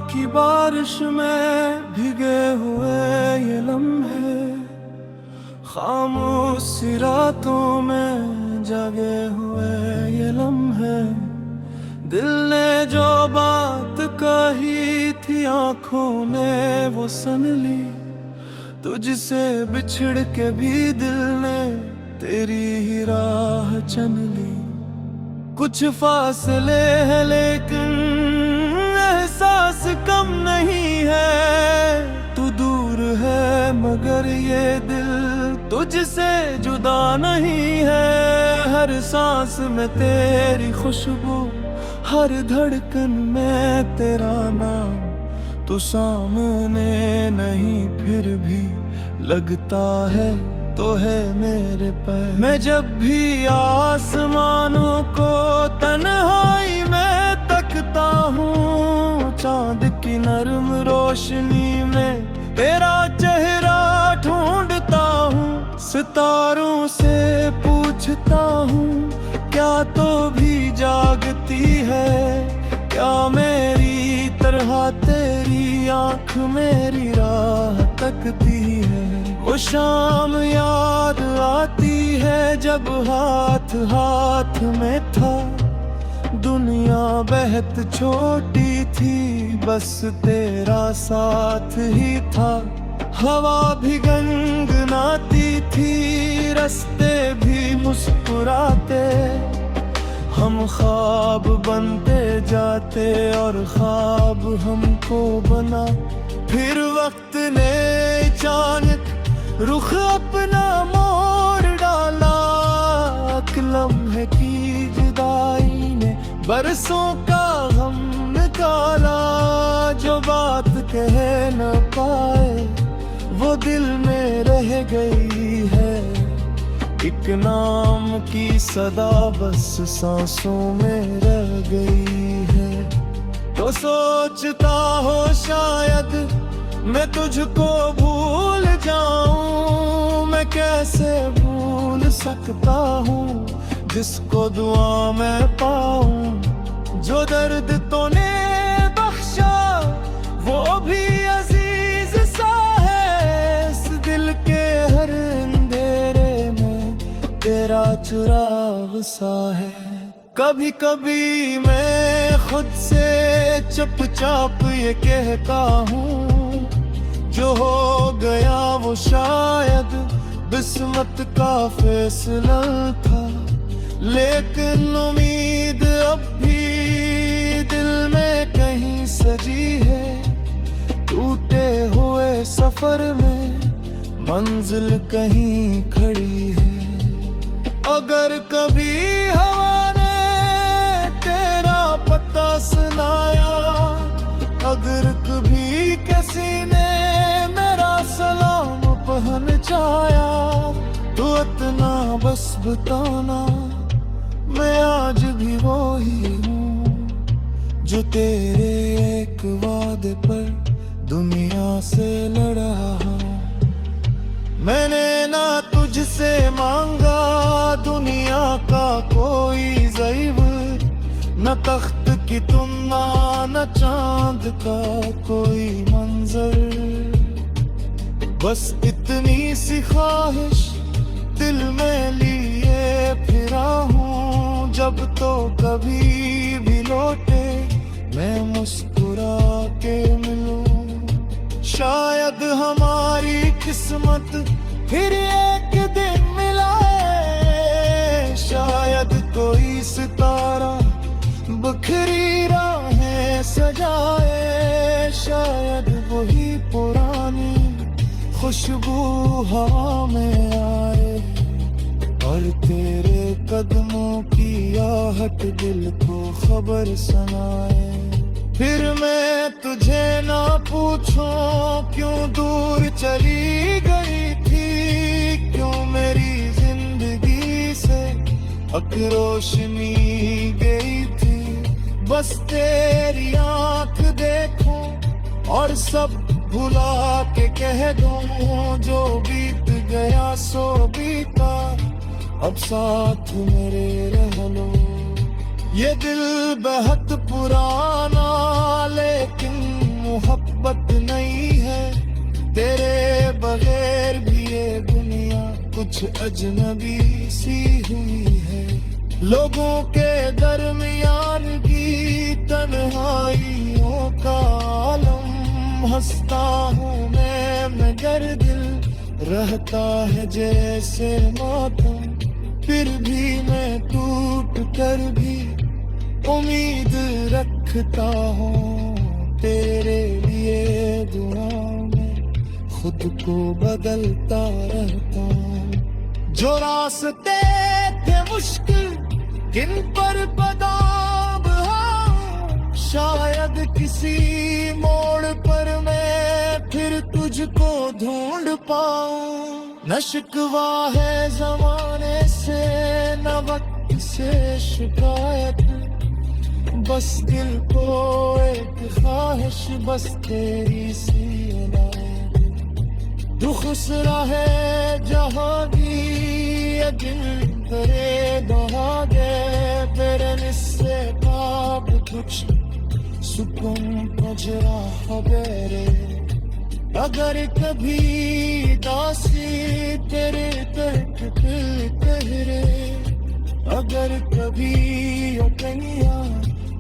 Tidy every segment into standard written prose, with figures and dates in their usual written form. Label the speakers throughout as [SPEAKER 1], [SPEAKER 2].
[SPEAKER 1] की बारिश में भीगे हुए ये लम्हे, खामोश सी रातों में जगे हुए ये लम्हे, दिल ने जो बात कही थी आंखों ने वो सुन ली, तुझसे बिछड़ के भी दिल ने तेरी ही राह चुन ली। कुछ फासले है लेकिन एहसास कम नहीं है, तू दूर है मगर ये दिल तुझसे जुदा नहीं है। हर सांस में तेरी खुशबू, हर धड़कन में तेरा नाम, तू सामने नहीं फिर भी लगता है तो है मेरे पर। मैं जब भी आसमानों को तन्हाई में तकता हूँ, चांद की नरम रोशनी में तेरा चेहरा ढूंढता हूँ। सितारों से पूछता हूँ क्या तो भी जागती है, क्या मेरी तरह तेरी आँख मेरी राह तकती है। वो शाम याद आती है जब हाथ हाथ में था, दुनिया बेहद छोटी थी बस तेरा साथ ही था। हवा भी गनगनाती थी, रास्ते भी मुस्कुराते, हम ख्वाब बनते जाते और ख्वाब हमको बना। फिर वक्त ने अचानक रुख अपना मोड़ डाला, एक लम्हे की जुदाई ने बरसों का गम निकाला। जो बात कह न पाए वो दिल में रह गई है, एक नाम की सदा बस सांसों में रह गई है। तो सोचता हो शायद मैं तुझको भूल जाऊं, मैं कैसे भूल सकता हूँ जिसको दुआ में पाऊं। जो दर्द तूने बख्शा वो भी अजीज सा है, इस दिल के हर अंधेरे में तेरा चिराग सा है। कभी कभी मैं खुद से चुपचाप ये कहता हूँ, जो हो गया वो शायद किस्मत का फैसला था। लेकिन उम्मीद अब भी दिल में कहीं सजी है, टूटे हुए सफर में मंजिल कहीं खड़ी है। अगर कभी हवा ने तेरा पता सुनाया, अगर कभी किसी ने मेरा सलाम पहुंचाया, तो इतना बस बताना मैं आज भी वो ही हूँ जो तेरे एक वादे पर दुनिया से लड़ रहा हूँ। मैंने ना तुझसे मांगा दुनिया का कोई ज़ेवर, न तख्त की तुमना न चांद का कोई मंजर, बस इतनी सी ख्वाहिश दिल में लिए फिरा हूँ। जब तो कभी भी लौटे मैं मुस्कुरा के मिलूं, शायद हमारी किस्मत फिर एक दिन मिलाए। शायद कोई सितारा बखरी राहें सजाए, शायद वही पुरानी खुशबू हवा में आए, और तेरे कदमों की आहट दिल को खबर सुनाए। फिर मैं तुझे ना पूछूं क्यों दूर चली गई थी, क्यों मेरी जिंदगी से हक रोशनी गई थी। बस तेरी आंख देखूं और सब भुला के कह दूं, जो बीत गया सो बीता, अब साथ मेरे रह लो। ये दिल बहुत पुराना लेकिन कुछ अजनबी सी हुई है। लोगों के दरमियान की तन्हाइयों का आलम, हंसता हूँ मैं मगर दिल रहता है जैसे मातम। फिर भी मैं टूट कर भी उम्मीद रखता हूँ तेरे लिए दुआ में खुद को बदलता रहता हूँ। जो रास्ते थे मुश्किल किन पर बदाम हाँ, शायद किसी मोड़ पर मैं फिर तुझको ढूंढ पाऊं। न शिकवा है जमाने से न वक्त से शिकायत, बस दिल को एक ख्वाहिश बस तेरी सी इनायत। दुख है जहाँ की ये दिल करे दहागे, तेरे निस्से पाप कुछ सुकून पजरा खबरे। अगर कभी दासी तेरे तक कहरे, अगर कभी अकैया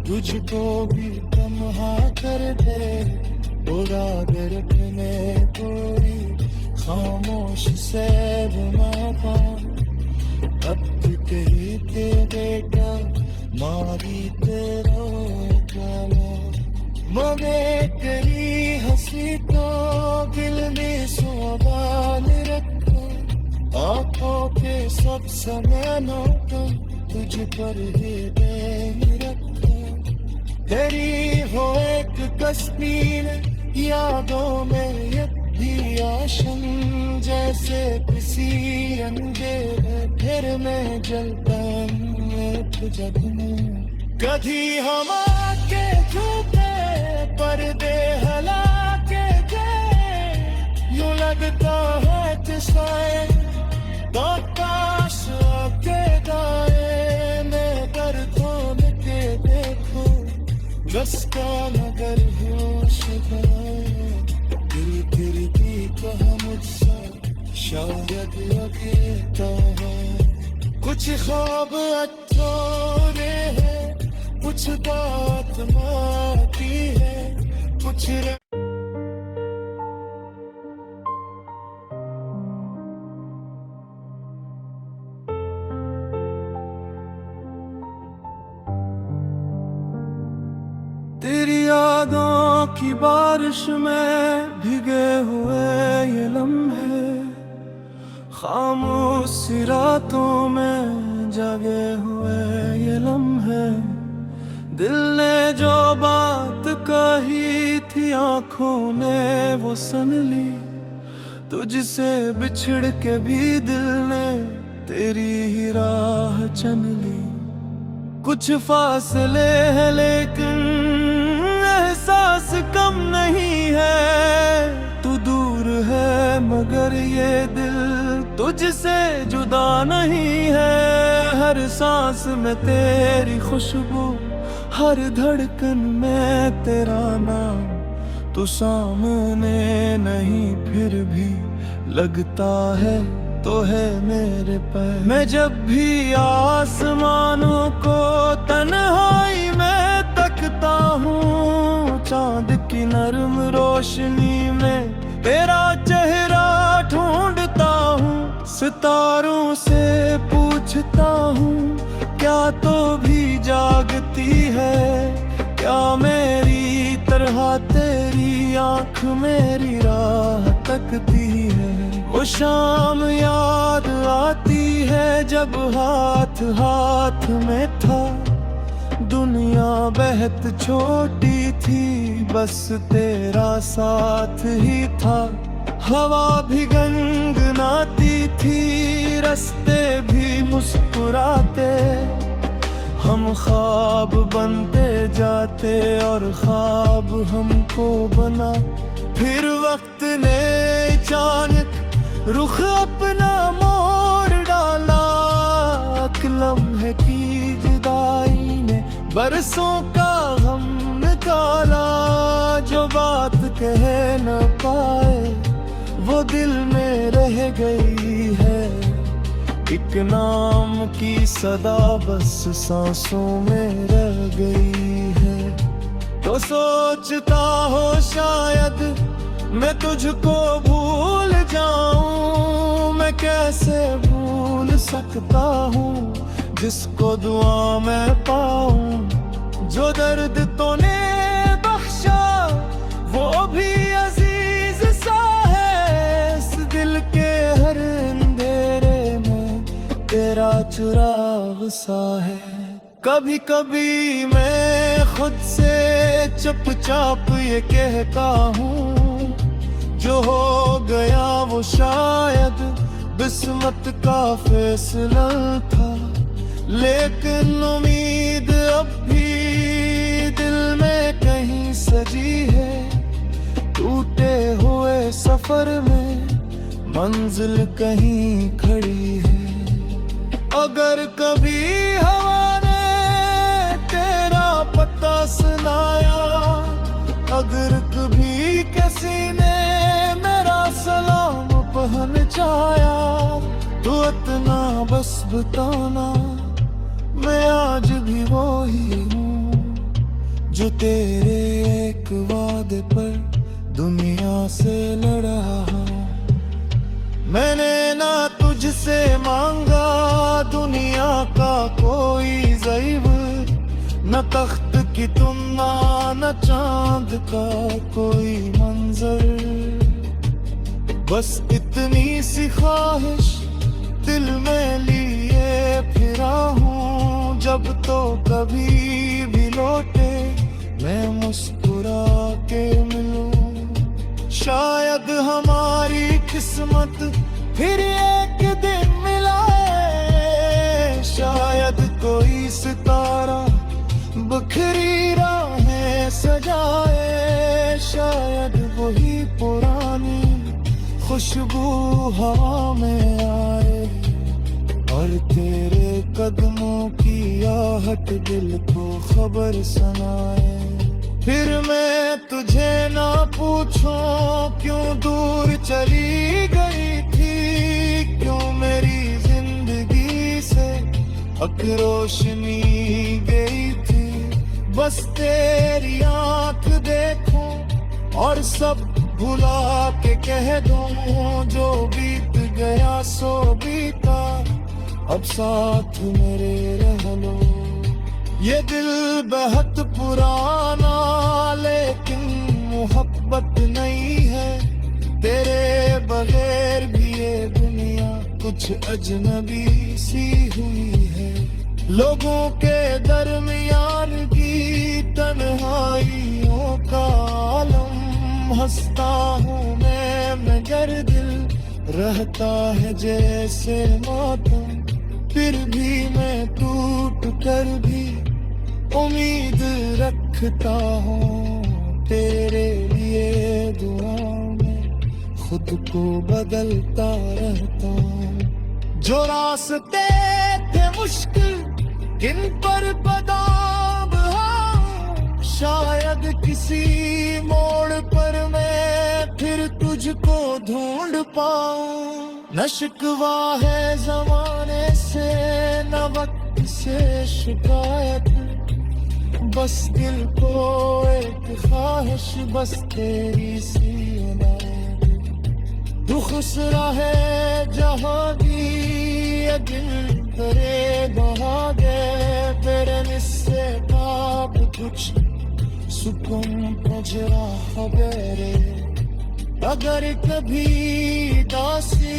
[SPEAKER 1] तुझको भी तन्हा कर दे, बुरा दर्द में कोई खामोश से बुनाता। अब कहते बेटा मारी तेरा काला, मने करी हंसी तो दिल में सवाल रखो। आंखों के सब समय तो तुझ पर ही देख रखो। तेरी हो एक कश्मीर यादों में यही आशम, जैसे किसी अंधेरे फिर में जलता एक जगने। कभी हम आके झूठे पर्दे हला के गए, यूं लगता है जैसे तो काश आके गाए। मैं कर खोल के देखो रस्ता नगर होश गए, फिर भी कहा मुझसे शायद लगे तो कुछ ख्वाब अच्छे है, कुछ बात माती है, कुछ तेरी यादों की बारिश में भीगे हुए ये लम्हे, खामोश सी रातों में जगे हुए ये लम्हे। दिल ने जो बात कही थी आंखों ने वो सुन ली, तुझसे बिछड़ के भी दिल ने तेरी ही राह चुन ली। कुछ फासले है लेकिन एहसास कम नहीं है, तू दूर है मगर ये दिल तुझसे जुदा नहीं है। हर सांस में तेरी खुशबू, हर धड़कन में तेरा नाम, तू सामने नहीं फिर भी लगता है तो है मेरे पर। मैं जब भी आसमानों को तन्हाई में तकता हूँ, चांद की नरम रोशनी में तेरा चेहरा ढूंढता हूँ। सितारों से पूछता हूँ क्या तो भी जागती है, क्या मेरी तरह तेरी आँख मेरी राह तकती है। वो शाम याद आती है जब हाथ हाथ में था, दुनिया बेहद छोटी थी बस तेरा साथ ही था। हवा भी गनगनाती थी, रास्ते भी मुस्कुराते, हम ख्वाब बनते जाते और ख्वाब हमको बना। फिर वक्त ने अचानक रुख अपना मोड़ डाला, एक लम्हे की जुदाई ने बरसों का गम निकाला। जो बात कह न पाए वो दिल में रह गई है, एक नाम की सदा बस सांसों में रह गई है। तो सोचता हो शायद मैं तुझको भूल जाऊं, मैं कैसे भूल सकता हूँ जिसको दुआ में पाऊं। जो दर्द तूने बख्शा वो भी अजीज सा है, इस दिल के हर अंधेरे में तेरा चुराग सा है। कभी कभी मैं खुद से चुपचाप ये कहता हूँ, जो हो गया वो शायद किस्मत का फैसला था। लेकिन उम्मीद अब भी दिल में कहीं सजी है, टूटे हुए सफर में मंजिल कहीं खड़ी है। अगर कभी हवा ने तेरा पता सुनाया, अगर कभी किसी ने मेरा सलाम पहचाया, तो इतना बस बताना मैं आज भी वही हूँ जो तेरे एक वादे पर दुनिया से लड़ा हूँ। मैंने ना तुझसे मांगा दुनिया का कोई ज़ैवर, न तख्त की तुमना न चांद का कोई मंजर। बस इतनी सी ख्वाहिश दिल में लिए फिरा हूँ, जब तो कभी भी लौटे मैं मुस्कुरा के मिलूं। शायद हमारी किस्मत फिर एक दिन मिलाए, शायद कोई सितारा बखरी राहें सजाए, शायद वही पुरानी खुशबू हवा में आए और तेरे कदमों की आहट दिल को खबर सुनाए। फिर मैं तुझे ना पूछूं क्यों दूर चली गई थी, क्यों मेरी जिंदगी से अक रोशनी गई थी। बस तेरी आंख देखूं और सब भुला के कह दूं, जो बीत गया सो बीता, अब साथ मेरे रह लो। ये दिल बहुत पुराना लेकिन मोहब्बत नहीं है, तेरे बगैर भी ये दुनिया कुछ अजनबी सी हुई है। लोगों के दरमियान की तन्हाइयों का आलम, हंसता हूँ मैं मगर दिल रहता है जैसे मातम। फिर भी मैं टूट कर भी उम्मीद रखता हूँ, तेरे लिए दुआ में खुद को बदलता रहता हूँ। जो रास्ते थे मुश्किल किन पर बदाम हाँ, शायद किसी मोड़ पर मैं फिर तुझको ढूंढ पाऊं। न शिकवा है जमाने से न वक्त से शिकायत, बस दिल को एक ख्वाहिश बस तेरी सी इनायत। तू खुश रहे जहाँ भी ये दिल करे बहागे, तेरे निस्से पाप कुछ सुकून पजरा खबरे। अगर कभी दासी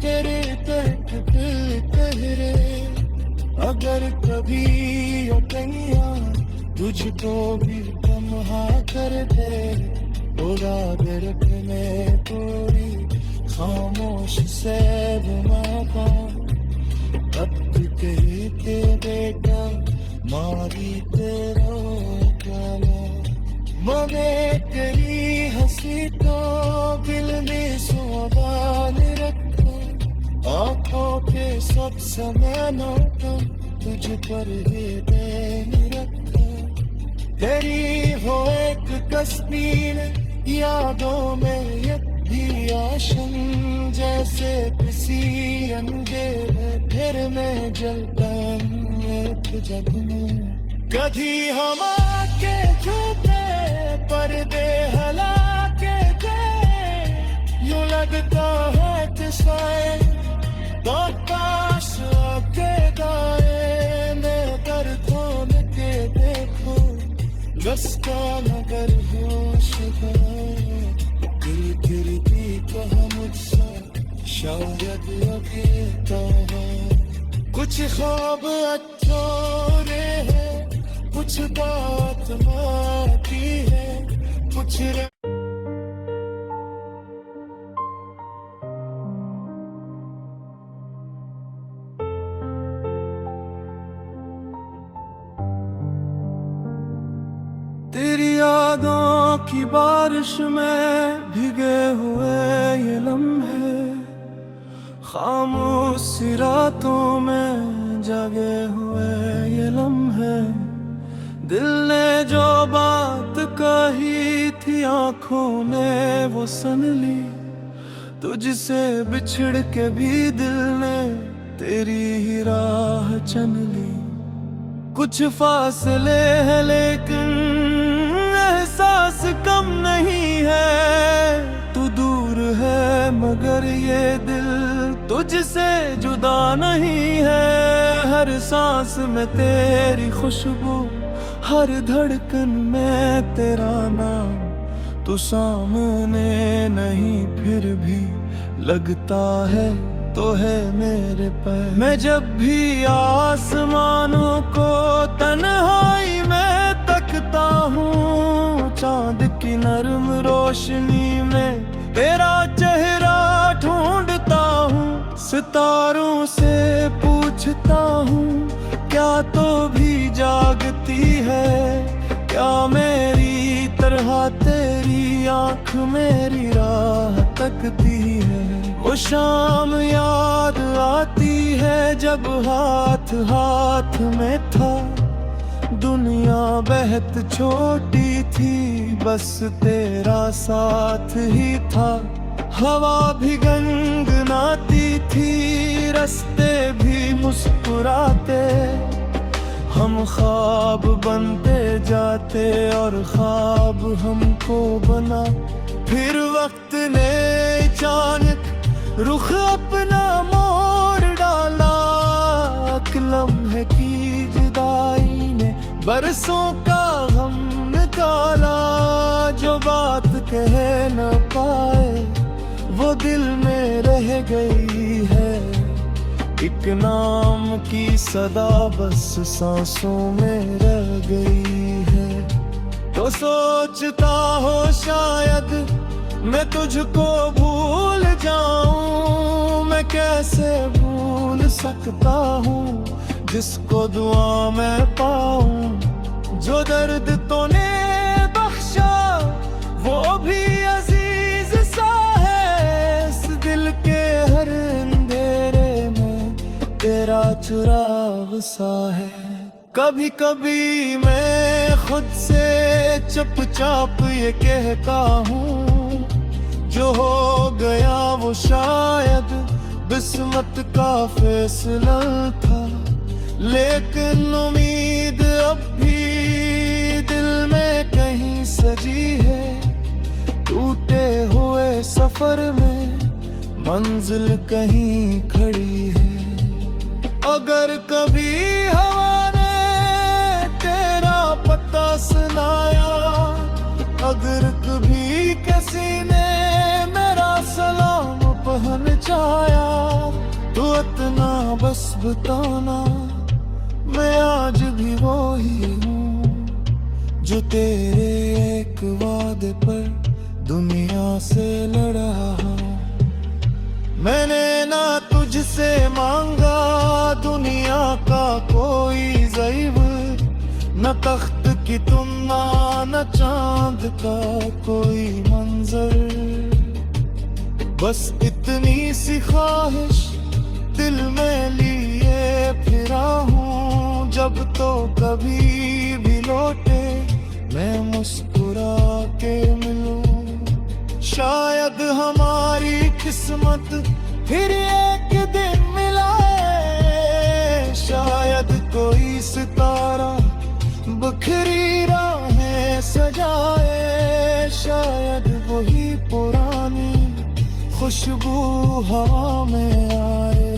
[SPEAKER 1] तेरे तर्क पे कहरे, अगर कभी यो कन्या तुझको भी तन्हा कर दे, उड़ा दे रखने पूरी खामोश से बुमाता। अब कहते बेटा मारी तेरा काला, मने तेरी हंसी तो दिल में सुबान रखो। आँखों के सब समय नोटो तुझ पर ही देन रखो। तेरी हो एक तस्वीर यादों में यदि आशन, जैसे सी अंधेरे फिर मैं जलता एक जग में। कभी हम आके झूठे पर्दे हला के गए, यूं लगता है कि शायद तो पास आके गाए। मैं दर खोल के देखो रास्ता मगर होश गए, गिरती कहा मुझसे शायद अकेला है। कुछ ख्वाब अच्छोरे हैं, कुछ बात बाकी है, कुछ तेरी यादों की बारिश में भीगे हुए ये लम्हे, खामोश सी रातों में जागे हुए ये लम्हे। दिल ने जो बात कही थी आंखों ने वो सुन ली, तुझसे बिछड़ के भी दिल ने तेरी ही राह चुन ली। कुछ फासले हैं लेकिन एहसास कम नहीं है, तू दूर है मगर ये दिल तुझसे जुदा नहीं है। हर सांस में तेरी खुशबू, हर धड़कन में तेरा नाम, तू सामने नहीं फिर भी लगता है तो है मेरे पैर। मैं जब भी आसमानों को तन्हाई में तकता हूँ, चांद की नरम रोशनी में तेरा चेहरा ढूंढता हूँ। सितारों से पूछता हूँ क्या तो भी जागती है, क्या मेरी तरह तेरी आँख मेरी राह तकती है। वो शाम याद आती है जब हाथ हाथ में था, दुनिया बेहद छोटी थी बस तेरा साथ ही था। हवा भी गनगनाती थी, रास्ते भी मुस्कुराते, हम ख्वाब बनते जाते और ख्वाब हमको बना। फिर वक्त ने अचानक रुख अपना मोड़ डाला, एक लम्हे की जुदाई ने बरसों का गम निकाला। जो बात कह न पाए वो दिल में रह गई है, एक नाम की सदा बस सांसों में रह गई है। तो सोचता हो शायद मैं तुझको भूल जाऊं, मैं कैसे भूल सकता हूँ जिसको दुआ मैं पाऊं। जो दर्द तूने बख्शा वो भी अजीज सा है, इस दिल के हर अंधेरे में तेरा चुराग सा है। कभी कभी मैं खुद से चुपचाप ये कहता हूँ, जो हो गया वो शायद किस्मत का फैसला था। लेकिन उम्मीद अब भी दिल में कहीं सजी है, टूटे हुए सफर में मंजिल कहीं खड़ी है। अगर कभी हवा ने तेरा पता सुनाया, अगर कभी किसी ने मेरा सलाम पहुंचाया, तो इतना बस बताना मैं आज भी वही हूँ जो तेरे एक वादे पर दुनिया से लड़ा हूँ। मैंने ना तुझसे मांगा दुनिया का कोई ज़ैवर, न तख्त की तुमना न चांद का कोई मंजर, बस इतनी सी ख्वाहिश दिल में लिए फिरा हूँ। जब तो कभी भी लौटे मैं मुस्कुरा के मिलूं, शायद हमारी किस्मत फिर एक दिन मिला है, शायद कोई सितारा बखरी राहें सजाए, शायद वही पुरानी खुशबू हवा में आए,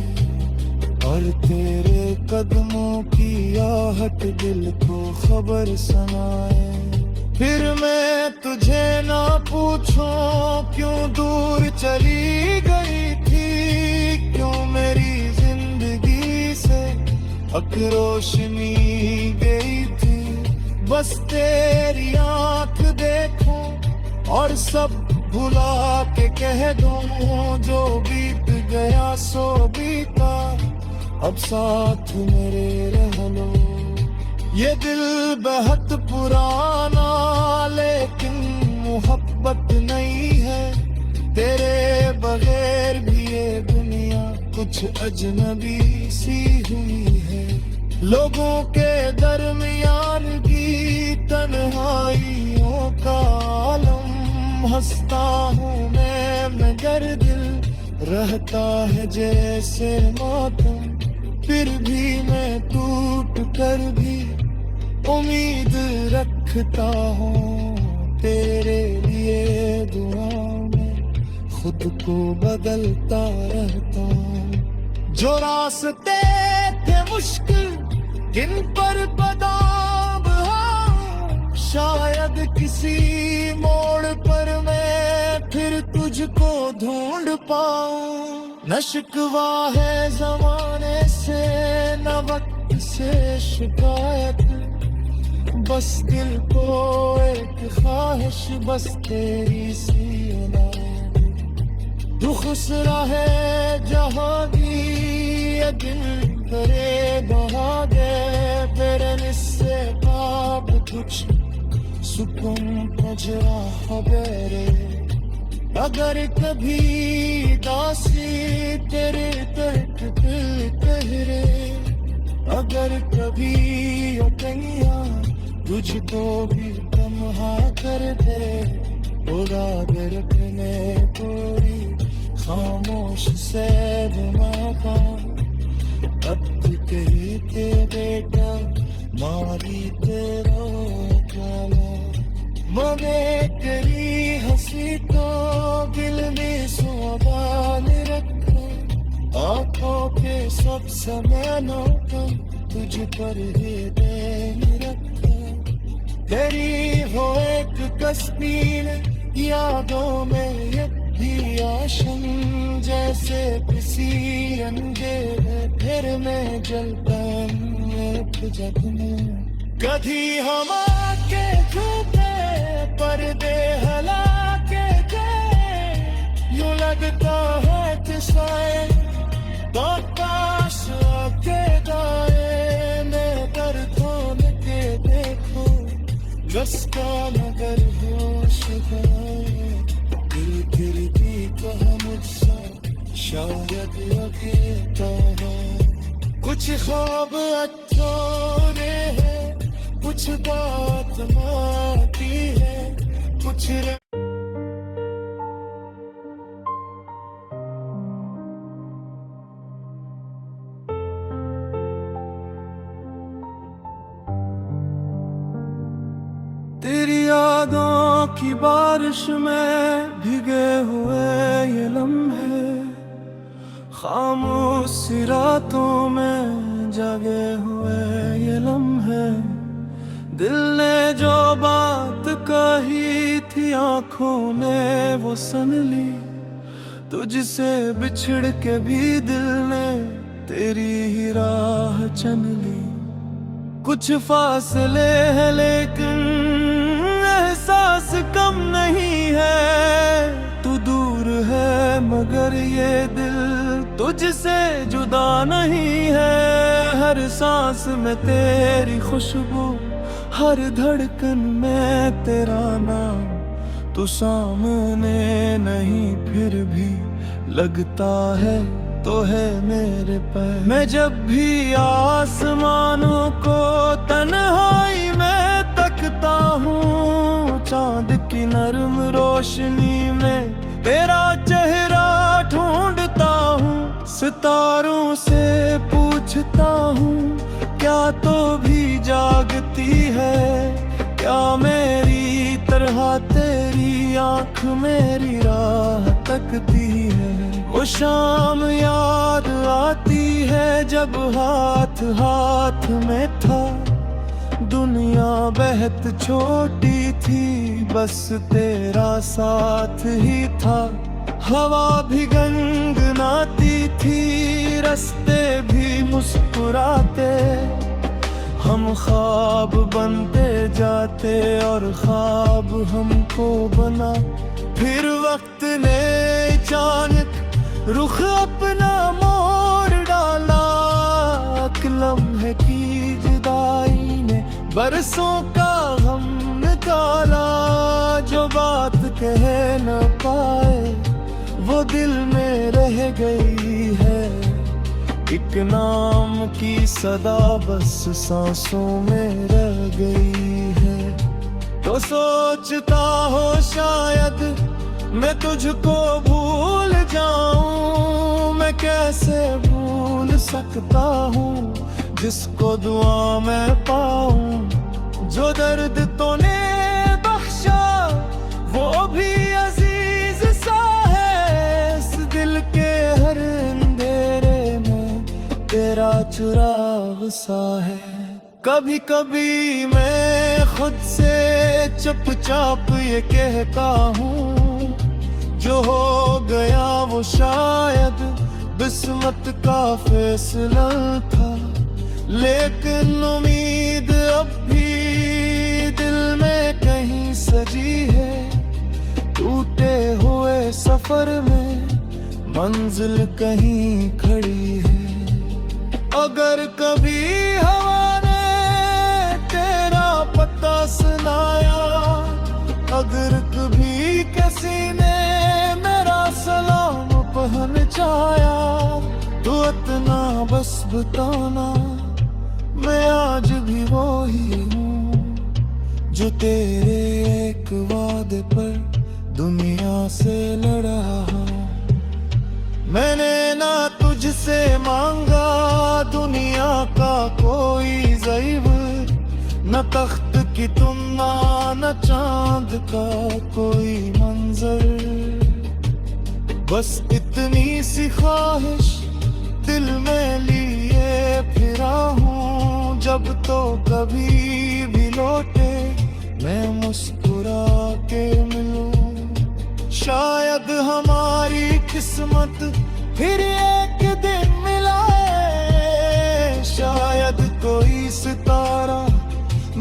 [SPEAKER 1] और तेरे कदमों की आहट दिल को खबर सुनाए। फिर मैं तुझे ना पूछूं क्यों दूर चली गई थी, क्यों मेरी जिंदगी से अक रोशनी गई थी। बस तेरी आंख देखूं और सब भुला के कह दूं, जो बीत गया सो बीता, अब साथ मेरे रह लो। ये दिल बहुत पुराना लेकिन मोहब्बत नहीं है, तेरे बगैर भी ये दुनिया कुछ अजनबी सी हुई है। लोगों के दरमियान की तन्हाइयों का आलम, हंसता हूँ मैं मगर दिल रहता है जैसे मातम। फिर भी मैं टूट कर भी उम्मीद रखता हूँ, तेरे लिए दुआओं में खुद को बदलता रहता हूँ। जो रास्ते थे मुश्किल जिन पर बदाम हाँ, शायद किसी मोड़ पर मैं फिर तुझको ढूंढ पाऊं। न शिकवा है जमाने से न वक्त से शिकायत, बस दिल को एक ख्वाहिश बस तेरी सी इनायत। तू खुश रहे जहाँ भी ये दिल करे बहागे, तेरे निस्से पाप कुछ सुकून पजरा खबरे। अगर कभी दासी तेरे तर्क दिल कहरे, अगर कभी अटैया तुझको भी तन्हा कर दे, उड़ाद रखने पूरी खामोश से दिमागा। अब तू कहते बेटा मारी तेरा काला, मने तेरी हंसी तो दिल में सुबान रखा। आँखों के सब समैनों का तुझ पर ही देन रखा। तेरी हो एक तस्वीर यादों में यही आशम, जैसे किसी अंधेरे फिर में जलता एक जग में। कभी हम आके झूठे पर्दे हला के गए, यूं लगता है किसाए तो काश आके गाए। मैं दर्दों के देखो गस्ता मगर होश गए, दिल गिरती कहा मुझसे शायद लगता है। कुछ ख्वाब अच्छोरे हैं, कुछ बात माती है, कुछ तेरी यादों की बारिश में भीगे हुए ये लम्हे, खामोश सी रातों में जागे हुए ये लम्हे। दिल ने जो बात कही थी आंखों ने वो सुन ली, तुझसे बिछड़ के भी दिल ने तेरी ही राह चुन ली। कुछ फासले हैं लेकिन एहसास कम नहीं है, तू दूर है मगर ये दिल तुझसे जुदा नहीं है। हर सांस में तेरी खुशबू, हर धड़कन में तेरा नाम, तू सामने नहीं फिर भी लगता है तो है मेरे पर। मैं जब भी आसमानों को तन्हाई में तकता हूँ, चांद की नर्म रोशनी में तेरा चेहरा ढूंढता हूँ। सितारों से पूछता हूँ क्या तो भी जागती है, क्या मेरी तरह तेरी आँख मेरी राह तकती है। वो शाम याद आती है जब हाथ हाथ में था, दुनिया बेहद छोटी थी बस तेरा साथ ही था। हवा भी गनगनाती थी, रास्ते भी मुस्कुराते, हम ख्वाब बनते जाते और ख्वाब हमको बना। फिर वक्त ने अचानक रुख अपना मोड़ डाला, एक लम्हे की जुदाई ने बरसों का गम निकाला। जो बात कह न पाए वो दिल में रह गई है, एक नाम की सदा बस सांसों में रह गई है। तो सोचता हो शायद मैं तुझको भूल जाऊं, मैं कैसे भूल सकता हूँ जिसको दुआ मैं पाऊं। जो दर्द तूने बख्शा वो भी अजीज सा है, इस दिल के हर अंधेरे में तेरा चुराग सा है। कभी कभी मैं खुद से चुपचाप ये कहता हूँ, जो हो गया वो शायद किस्मत का फैसला था। लेकिन उम्मीद अब भी दिल में कहीं सजी है, टूटे हुए सफर में मंजिल कहीं खड़ी है। अगर कभी हवा ने तेरा पता सुनाया, अगर कभी किसी ने मेरा सलाम पहचाया, तो इतना बस बताना मैं आज भी वही हूँ जो तेरे एक वादे पर दुनिया से लड़ा हूँ। मैंने ना तुझसे मांगा दुनिया का कोई ज़ेवर, न तख्त की तुमना न चांद का कोई मंजर, बस इतनी सी ख्वाहिश दिल में लिए फिरा हूँ। जब तो कभी भी लौटे मैं मुस्कुरा के मिलूं, शायद हमारी किस्मत फिर एक दिन मिलाए। शायद कोई सितारा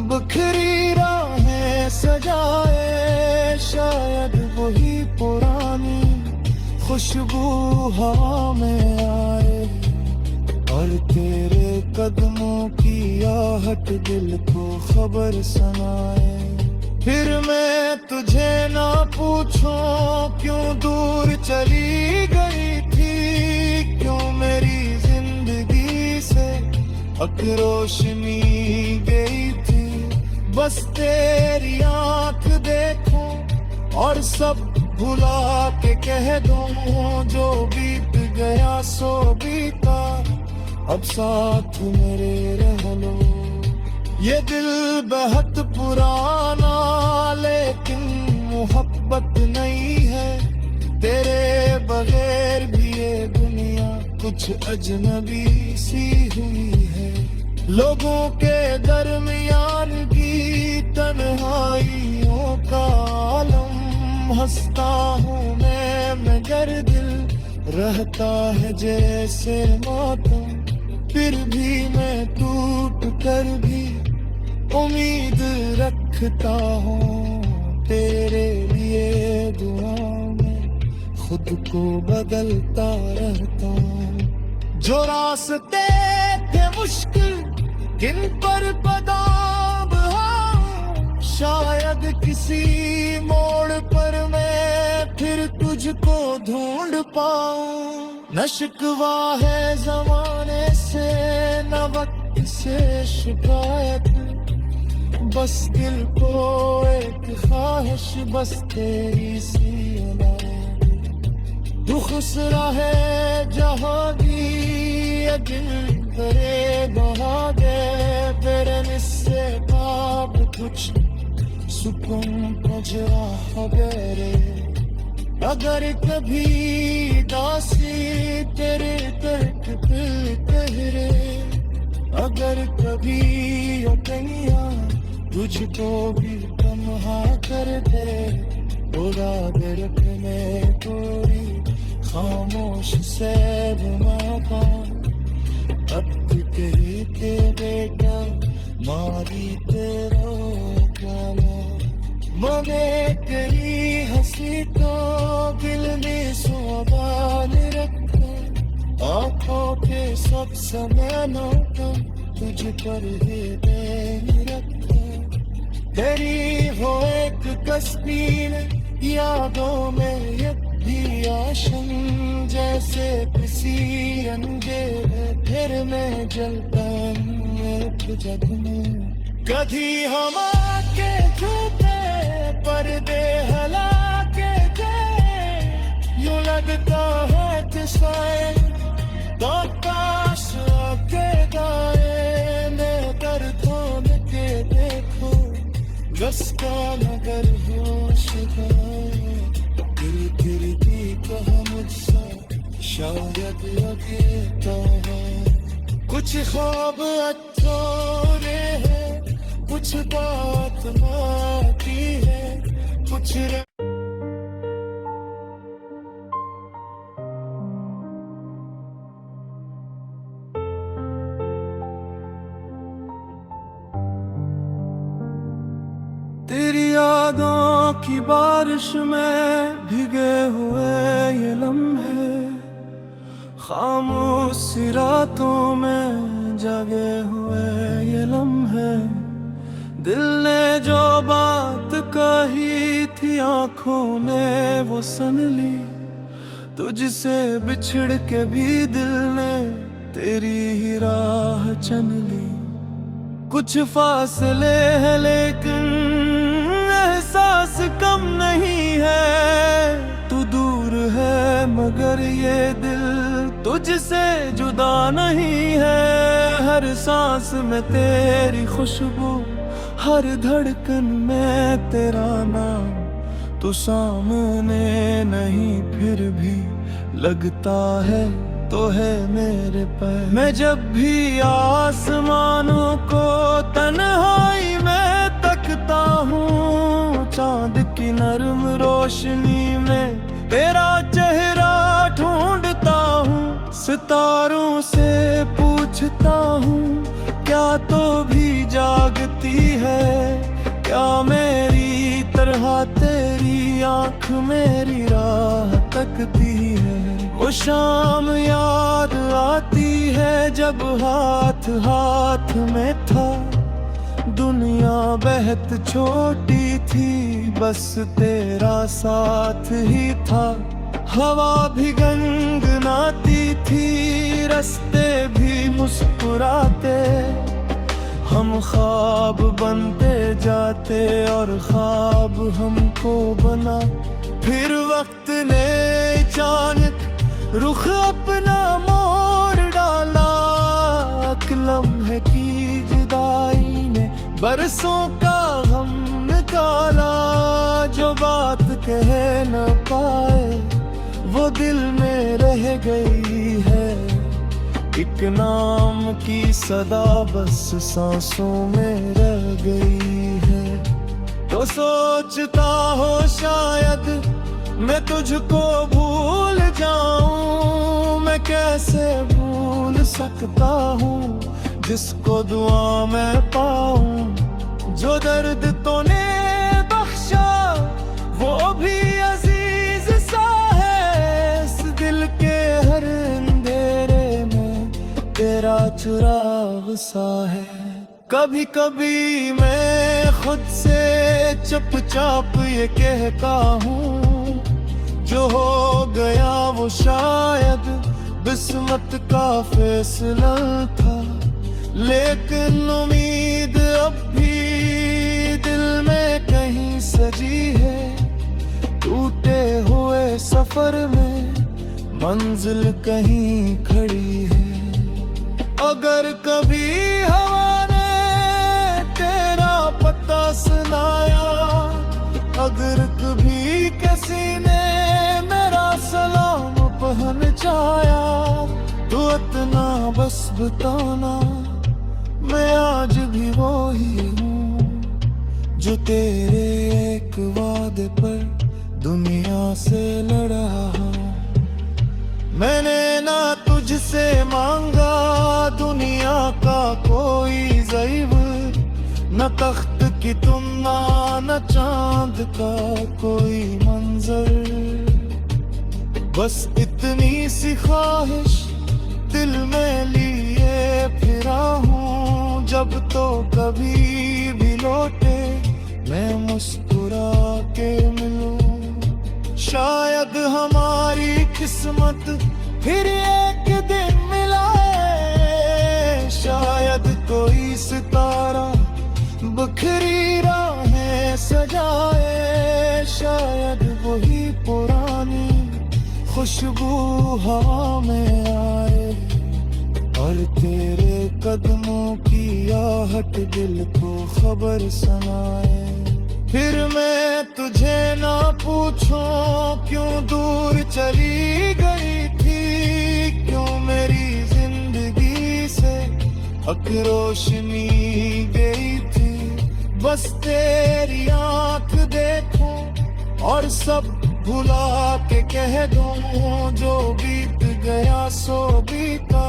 [SPEAKER 1] बखरी राहें सजाए, शायद वही पुरानी खुशबू हवा में आए, और तेरे कदमों की आहट दिल को खबर सुनाए। फिर मैं तुझे ना पूछूं क्यों दूर चली गई थी, क्यों मेरी जिंदगी से अक रोशनी गई थी। बस तेरी आंख देखूं और सब भुला के कह दूं, जो बीत गया सो बीता, अब साथ मेरे रह लो। ये दिल बहुत पुराना लेकिन मोहब्बत नहीं है, तेरे बगैर भी ये दुनिया कुछ अजनबी सी हुई है। लोगों के दरमियान की तन्हाइयों का आलम, हंसता हूँ मैं मगर दिल रहता है जैसे मातम। फिर भी मैं टूट कर भी उम्मीद रखता हूँ, तेरे लिए दुआ में खुद को बदलता रहता हूँ। जो रास्ते थे मुश्किल किन पर बदाम हाँ, शायद किसी मोड़ पर मैं फिर तुझको ढूंढ पाऊं। न शिकवा है जमाने से न वक्त से शिकायत, बस दिल को एक ख्वाहिश बस तेरी सी अनायत। तू खुश रहे जहाँ भी दिल करे बहागे फिर इससे बाप कुछ सुकून पजरा वगैरे अगर कभी दासी तेरे तर्क दिल कहरे अगर कभी उठैया तुझको भी तन्हा कर दे बुरा दर्द में पूरी खामोश से माता अब कही के बेटा मारी तेरा काला मने करी हंसी तो दिल में सोबान रखा आँखों के सब समय नोटा तुझ पर ही देन रखा तेरी वो एक तस्वीर यादों में एक भी आशम जैसे किसी अंधेरे फिर मैं जलता एक जग में कभी हम आके झूठे पर्दे हला के गए यूं लगता है कि शायद तो काश आके गाए मैं कर थाम के देखो रस्ता मगर होश गाए गिर गिर की कहा मुझसे शायद लगे तो कुछ ख्वाब अच्छोरे है कुछ बात माती है कुछ तेरी यादों की बारिश में भीगे हुए ये लम्हे खामोश रातों में जगे हुए ये लम्हे दिल ने जो बात कही थी आंखों ने वो सुन ली तुझसे बिछड़ के भी दिल ने तेरी ही राह चुन ली कुछ फासले है लेकिन एहसास कम नहीं है तू दूर है मगर ये दिल तुझसे जुदा नहीं है हर सांस में तेरी खुशबू हर धड़कन में तेरा नाम तू सामने नहीं फिर भी लगता है तो है मेरे पर मैं जब भी आसमानों को तन्हाई में तकता हूँ चांद की नर्म रोशनी में तेरा चेहरा ढूंढता हूँ सितारों से पूछता हूँ क्या तो भी जागती है क्या मेरी तरह तेरी आँख मेरी राह तकती है वो शाम याद आती है जब हाथ हाथ में था दुनिया बेहद छोटी थी बस तेरा साथ ही था हवा भी गनगनाती थी रास्ते भी मुस्कुराते हम ख्वाब बनते जाते और ख्वाब हमको बना फिर वक्त ने अचानक रुख अपना मोड़ डाला लम्हे की जुदाई ने बरसों का गम निकाला जो बात कह न पाए वो दिल में रह गई है एक नाम की सदा बस सांसों में रह गई है तो सोचता हो शायद मैं तुझको भूल जाऊं मैं कैसे भूल सकता हूँ जिसको दुआ में पाऊं जो दर्द तूने बख्शा वो भी अजीज सा है इस दिल के हर अंधेरे में तेरा चुराग सा है कभी कभी मैं खुद से चुपचाप ये कहता हूँ जो हो गया वो शायद किस्मत का फैसला था लेकिन उम्मीद अब भी दिल में कहीं सजी है टूटे हुए सफर में मंजिल कहीं खड़ी है अगर कभी हवा ने तेरा पता सुनाया, अगर कभी किसी ने मेरा सलाम पहचाया, तो इतना बस बताना मैं आज भी वही हूँ जो तेरे एक वादे पर दुनिया से लड़ा हूँ। मैंने ना तुझसे मांगा दुनिया का कोई ज़ैवर, न तख्त की तुमना न चांद का कोई मंजर, बस इतनी सी ख्वाहिश दिल में लिए फिरा हूँ। जब तो कभी भी लौटे मैं मुस्कुरा के मिलूं, शायद हमारी किस्मत फिर एक दिन मिलाए, शायद कोई सितारा बखरी राहें सजाए, शायद वही पुरानी खुशबू हवा में आए, और तेरे कदमों की आहट दिल को खबर सुनाए। फिर मैं तुझे ना पूछूं क्यों दूर चली गई थी, क्यों मेरी जिंदगी से हक रोशनी गई थी, बस तेरी आंख देखूं और सब भुला के कह दूं, जो बीत गया सो बीता,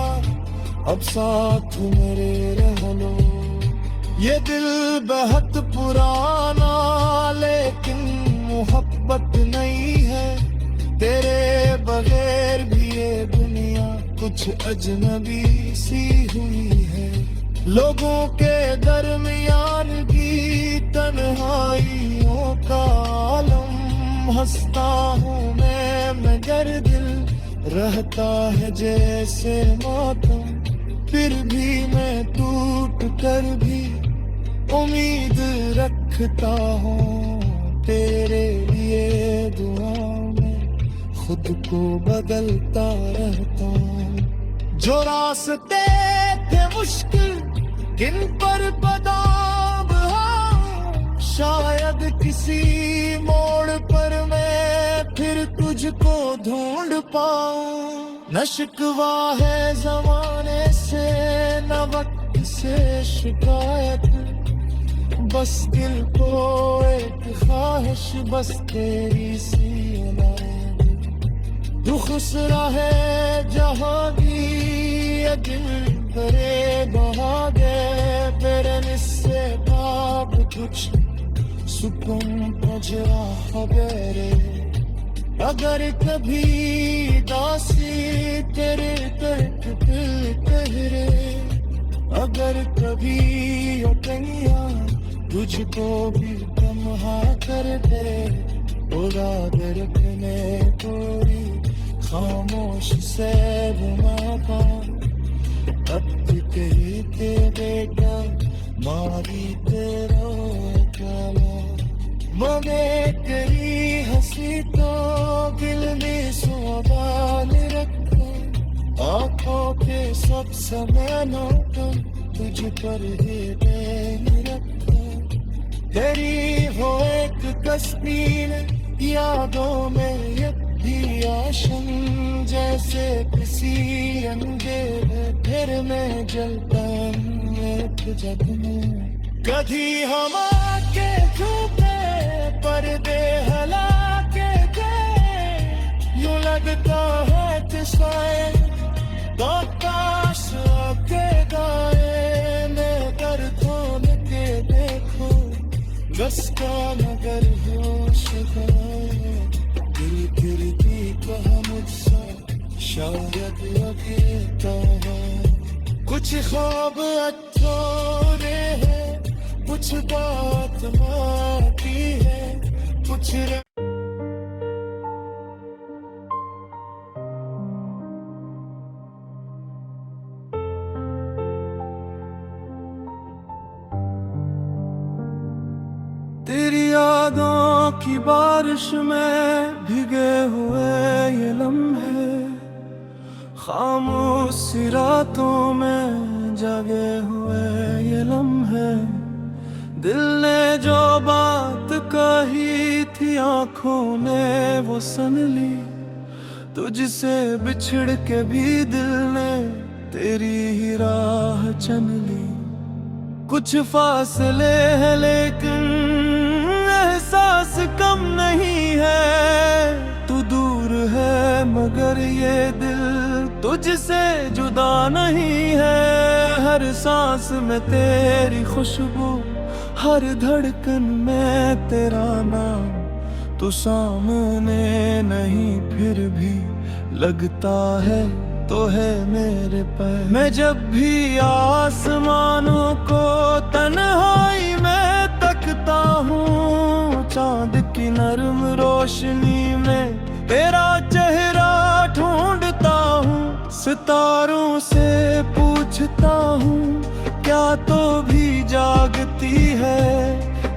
[SPEAKER 1] अब साथ मेरे रह लो। ये दिल बहुत पुराना लेकिन मोहब्बत नहीं है, तेरे बगैर भी ये दुनिया कुछ अजनबी सी हुई है। लोगों के दरमियान की तन्हाइयों का आलम, हंसता हूँ मैं मगर दिल रहता है जैसे मातम, फिर भी मैं टूट कर भी उम्मीद रखता हूँ, तेरे लिए दुआओं में खुद को बदलता रहता हूँ। जो रास्ते थे मुश्किल किन पर बदाम हाँ, शायद किसी मोड़ पर मैं फिर तुझको ढूंढ पाऊं। न शिकवा है जमाने से न वक्त से शिकायत, बस दिल को एक ख्वाहिश बस तेरी सी इनायत। तू खुश रहे जहाँ भी ये दिल करे बहागे, तेरे निस्से बाब कुछ सुकून पहुंचा खबरे। अगर कभी दासी तेरे तर्क दिल कहरे, अगर कभी उठैया तुझको भी तन्हा कर दे, उड़ाद रखने कोई खामोश से घुमाता, अब कही के बेटा मारी तेरा काला। मने तेरी हंसी तो दिल में सोबान रखो, आँखों के सब समय नौटो तुझ पर ही बैन रखो। तेरी वो एक कश्ती यादों में यही आशम, जैसे किसी अंधेरे फिर में जलता एक जग में। कभी हम आके झूठे पर्दे हला के गए, यूं लगता है कि शायद तो काश के गाए मैं कर खोल के देखो, बस का मगर होश गाए। दिल खिड़की कहा मुझसे शायद लगता है, कुछ ख्वाब अच्छोरे हैं, कुछ बात बाकी है, कुछ तेरी यादों की बारिश में भीगे हुए ये लम्हे, खामोश सी रातों में जागे हुए ये लम्हे, दिल ने जो बात कही थी आंखों ने वो सुन ली। तुझसे बिछड़ के भी दिल ने तेरी ही राह चुन ली। कुछ फासले हैं लेकिन एहसास कम नहीं है। तू दूर है मगर ये दिल तुझसे जुदा नहीं है। हर सांस में तेरी खुशबू, हर धड़कन में तेरा नाम। तू सामने नहीं फिर भी लगता है तो है मेरे पर। मैं जब भी आसमानों को तन्हाई में तकता हूँ, चांद की नर्म रोशनी में तेरा चेहरा ढूंढता हूँ। सितारों से पूछता हूँ क्या तो भी जागती है,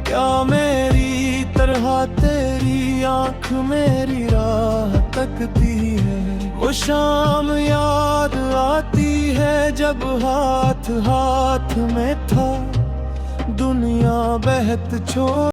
[SPEAKER 1] क्या मेरी तरह तेरी आँख मेरी राह तकती है। वो शाम याद आती है जब हाथ हाथ में था, दुनिया बहत छोड़